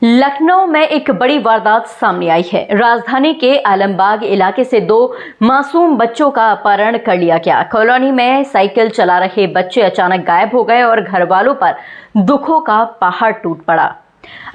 लखनऊ में एक बड़ी वारदात सामने आई है। राजधानी के आलमबाग इलाके से दो मासूम बच्चों का अपहरण कर लिया गया। कॉलोनी में साइकिल चला रहे बच्चे अचानक गायब हो गए और घर वालों पर दुखों का पहाड़ टूट पड़ा।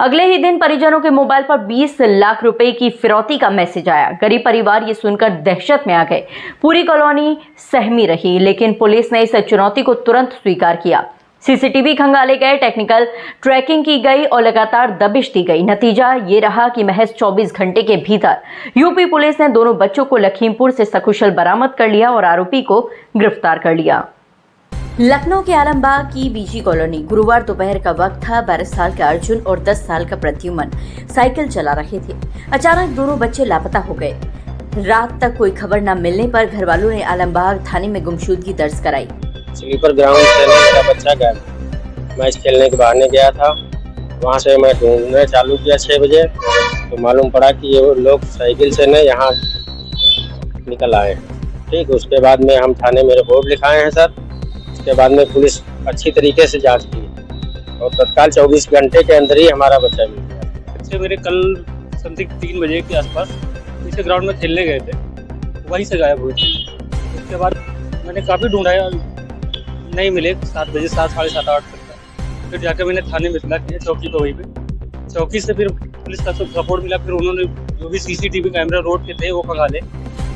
अगले ही दिन परिजनों के मोबाइल पर 20 लाख रुपए की फिरौती का मैसेज आया। गरीब परिवार ये सुनकर दहशत में आ गए। पूरी कॉलोनी सहमी रही, लेकिन पुलिस ने इस चुनौती को तुरंत स्वीकार किया। सीसीटीवी खंगाले गए, टेक्निकल ट्रैकिंग की गई और लगातार दबिश दी गई। नतीजा ये रहा कि महज 24 घंटे के भीतर यूपी पुलिस ने दोनों बच्चों को लखीमपुर से सकुशल बरामद कर लिया और आरोपी को गिरफ्तार कर लिया। लखनऊ के आलमबाग की बीजी कॉलोनी। गुरुवार दोपहर का वक्त था। 12 साल का अर्जुन और 10 साल का प्रद्युमन साइकिल चला रहे थे। अचानक दोनों बच्चे लापता हो गए। रात तक कोई खबर न मिलने पर घर वालों ने आलमबाग थाने में गुमशुदगी दर्ज कराई। स्लीपर ग्राउंड से मेरा बच्चा गया। मैच खेलने के बहाने गया था। वहाँ से मैं ढूंढना चालू किया 6 बजे, तो मालूम पड़ा कि ये लोग साइकिल से न यहाँ निकल आए। ठीक, उसके बाद में हम थाने में रिपोर्ट लिखाए हैं सर। उसके बाद में पुलिस अच्छी तरीके से जांच की और तत्काल 24 घंटे के अंदर ही हमारा बच्चा मिल गया। बच्चे मेरे कल समथिंग 3 बजे के आसपास इसे ग्राउंड में खेलने गए थे, वहीं से गायब हुए थे। उसके बाद मैंने काफ़ी ढूंढा, नहीं मिले। 7 बजे, 7, साढ़े 7, 8 तक का। फिर जाकर मैंने थाने में इतला किया, चौकी पे, वहीं पे चौकी से फिर पुलिस का सपोर्ट मिला। फिर उन्होंने जो भी सीसीटीवी कैमरा रोड के थे वो खंगाले।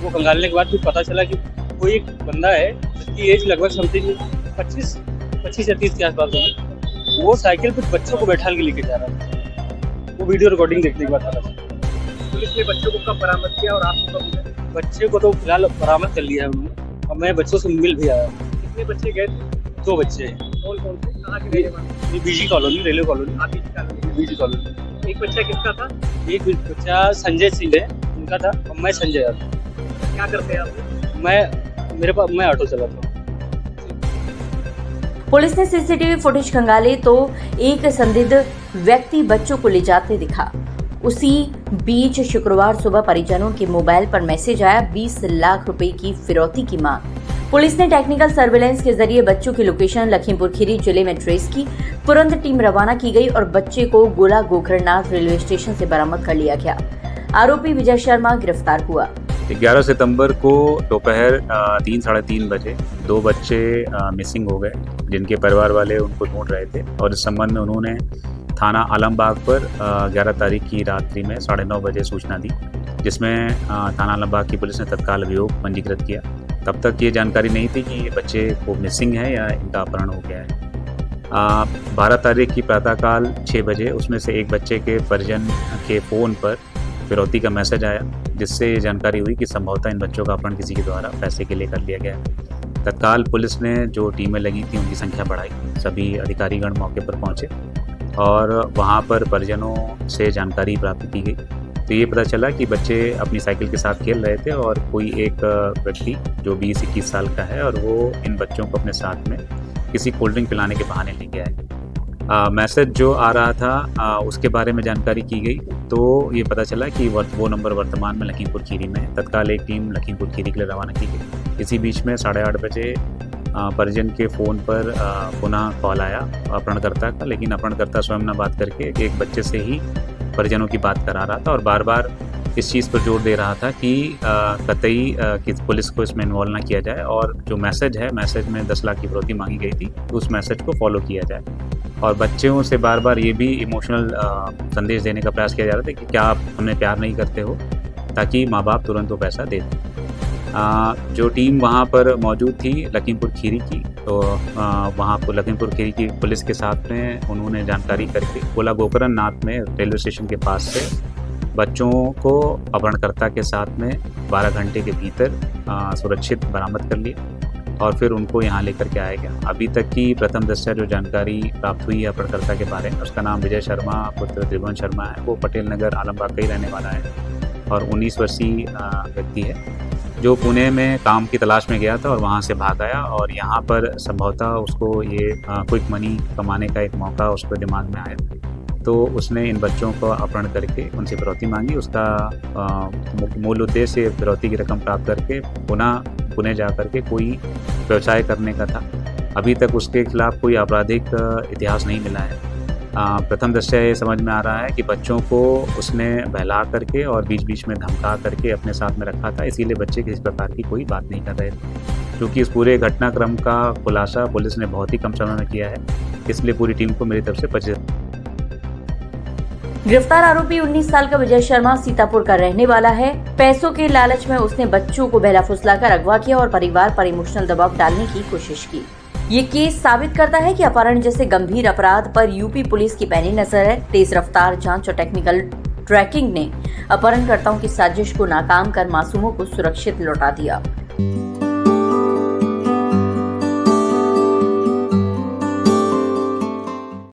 वो खंगालने के बाद फिर पता चला कि कोई एक बंदा है जिसकी एज लगभग समथिंग 25 या 30 के आसपास होगी। वो साइकिल पर बच्चों को बैठा के लेके जा रहा था। वो वीडियो रिकॉर्डिंग देखने के बाद पता चला। पुलिस ने बच्चों को कब बरामद किया और आपको कब मिला? बच्चे को तो फिलहाल बरामद कर लिया है उन्होंने, और मैं बच्चों से मिल भी आया। कितने बच्चे गए थे? 2 बच्चे हैं। कौन कौन से? कहाँ के रहने वाले? ये बीजी कॉलोनी, रेलवे कॉलोनी। आप बीजी कॉलोनी? बीजी कॉलोनी। एक बच्चा किसका था? एक बच्चा संजय सिंह है, उनका था, और मैं संजय था। क्या करते हैं आप? मैं ऑटो चलाता हूँ। पुलिस ने सीसीटीवी फुटेज खंगाले तो एक संदिग्ध व्यक्ति बच्चों को ले जाते दिखा। उसी बीच शुक्रवार सुबह परिजनों के मोबाइल पर मैसेज आया, 20 लाख रुपए की फिरौती की मांग। पुलिस ने टेक्निकल सर्वेलेंस के जरिए बच्चों की लोकेशन लखीमपुर खीरी जिले में ट्रेस की। तुरंत टीम रवाना की गई और बच्चे को गोला गोकरणनाथ रेलवे स्टेशन से बरामद कर लिया गया। आरोपी विजय शर्मा गिरफ्तार हुआ। 11 सितंबर को दोपहर 3, साढ़े 3 बजे 2 बच्चे मिसिंग हो गए, जिनके परिवार वाले उनको ढूंढ रहे थे। और इस संबंध में उन्होंने थाना आलमबाग पर 11 तारीख की रात्रि में 9:30 बजे सूचना दी, जिसमें थाना आलमबाग की पुलिस ने तत्काल अभियोग पंजीकृत किया। तब तक ये जानकारी नहीं थी कि ये बच्चे को मिसिंग है या इनका अपहरण हो गया है। 12 तारीख की प्रातःकाल 6 बजे उसमें से एक बच्चे के परिजन के फ़ोन पर फिरौती का मैसेज आया, जिससे ये जानकारी हुई कि संभवतः इन बच्चों का अपहरण किसी के द्वारा पैसे के लिए कर लिया गया है। तत्काल पुलिस ने जो टीमें लगी थी उनकी संख्या बढ़ाई। सभी अधिकारीगण मौके पर पहुंचे और वहां पर परिजनों से जानकारी प्राप्त की गई। तो ये पता चला कि बच्चे अपनी साइकिल के साथ खेल रहे थे और कोई एक व्यक्ति जो 20-21 साल का है, और वो इन बच्चों को अपने साथ में किसी कोल्ड ड्रिंक पिलाने के बहाने ले गया है। मैसेज जो आ रहा था उसके बारे में जानकारी की गई, तो ये पता चला कि वो नंबर वर्तमान में लखीमपुर खीरी में है। तत्काल एक टीम लखीमपुर खीरी के लिए रवाना की गई। इसी बीच में 8:30 बजे परिजन के फ़ोन पर पुनः कॉल आया अपहरणकर्ता का, लेकिन अपहरणकर्ता स्वयं न बात करके एक बच्चे से ही परिजनों की बात करा रहा था और बार बार इस चीज़ पर जोर दे रहा था कि कतई कि पुलिस को इसमें इन्वॉल्व ना किया जाए, और जो मैसेज है, मैसेज में 10 लाख की फिरौती मांगी गई थी, तो उस मैसेज को फॉलो किया जाए। और बच्चों से बार बार ये भी इमोशनल संदेश देने का प्रयास किया जा रहा था कि क्या आप हमें प्यार नहीं करते हो, ताकि माँ बाप तुरंत वो पैसा दे दें। जो टीम वहाँ पर मौजूद थी लखीमपुर खीरी की, तो वहाँ पर लखीमपुर खीरी की पुलिस के साथ में उन्होंने जानकारी करके गोला गोकरणनाथ में रेलवे स्टेशन के पास से बच्चों को अपहरणकर्ता के साथ में 12 घंटे के भीतर सुरक्षित बरामद कर लिया और फिर उनको यहाँ लेकर के आया गया। अभी तक की प्रथम दृष्टया जो जानकारी प्राप्त हुई है अपहरणकर्ता के बारे में, उसका नाम विजय शर्मा पुत्र त्रिभुवन शर्मा है। वो पटेल नगर आलमबाग का ही रहने वाला है और 19 वर्षीय व्यक्ति है, जो पुणे में काम की तलाश में गया था और वहाँ से भाग आया। और यहाँ पर संभवतः उसको ये क्विक मनी कमाने का एक मौका उसके दिमाग में आया, तो उसने इन बच्चों को अपहरण करके उनसे फिरौती मांगी। उसका मूल उद्देश्य फिरौती की रकम प्राप्त करके पुणे जा करके कोई व्यवसाय करने का था। अभी तक उसके खिलाफ कोई आपराधिक इतिहास नहीं मिला है। प्रथम दृष्टया ये समझ में आ रहा है कि बच्चों को उसने बहला करके और बीच बीच में धमका करके अपने साथ में रखा था, इसीलिए बच्चे किसी प्रकार की कोई बात नहीं कर रहे थे। क्योंकि इस पूरे घटनाक्रम का खुलासा पुलिस ने बहुत ही कम समय में किया है, इसलिए पूरी टीम को मेरी तरफ से 25। गिरफ्तार आरोपी 19 साल का विजय शर्मा सीतापुर का रहने वाला है। पैसों के लालच में उसने बच्चों को बहला फुसलाकर अगवा किया और परिवार पर इमोशनल दबाव डालने की कोशिश की। ये केस साबित करता है कि अपहरण जैसे गंभीर अपराध पर यूपी पुलिस की पैनी नजर है। तेज रफ्तार जांच और टेक्निकल ट्रैकिंग ने अपहरणकर्ताओं की साजिश को नाकाम कर मासूमों को सुरक्षित लौटा दिया।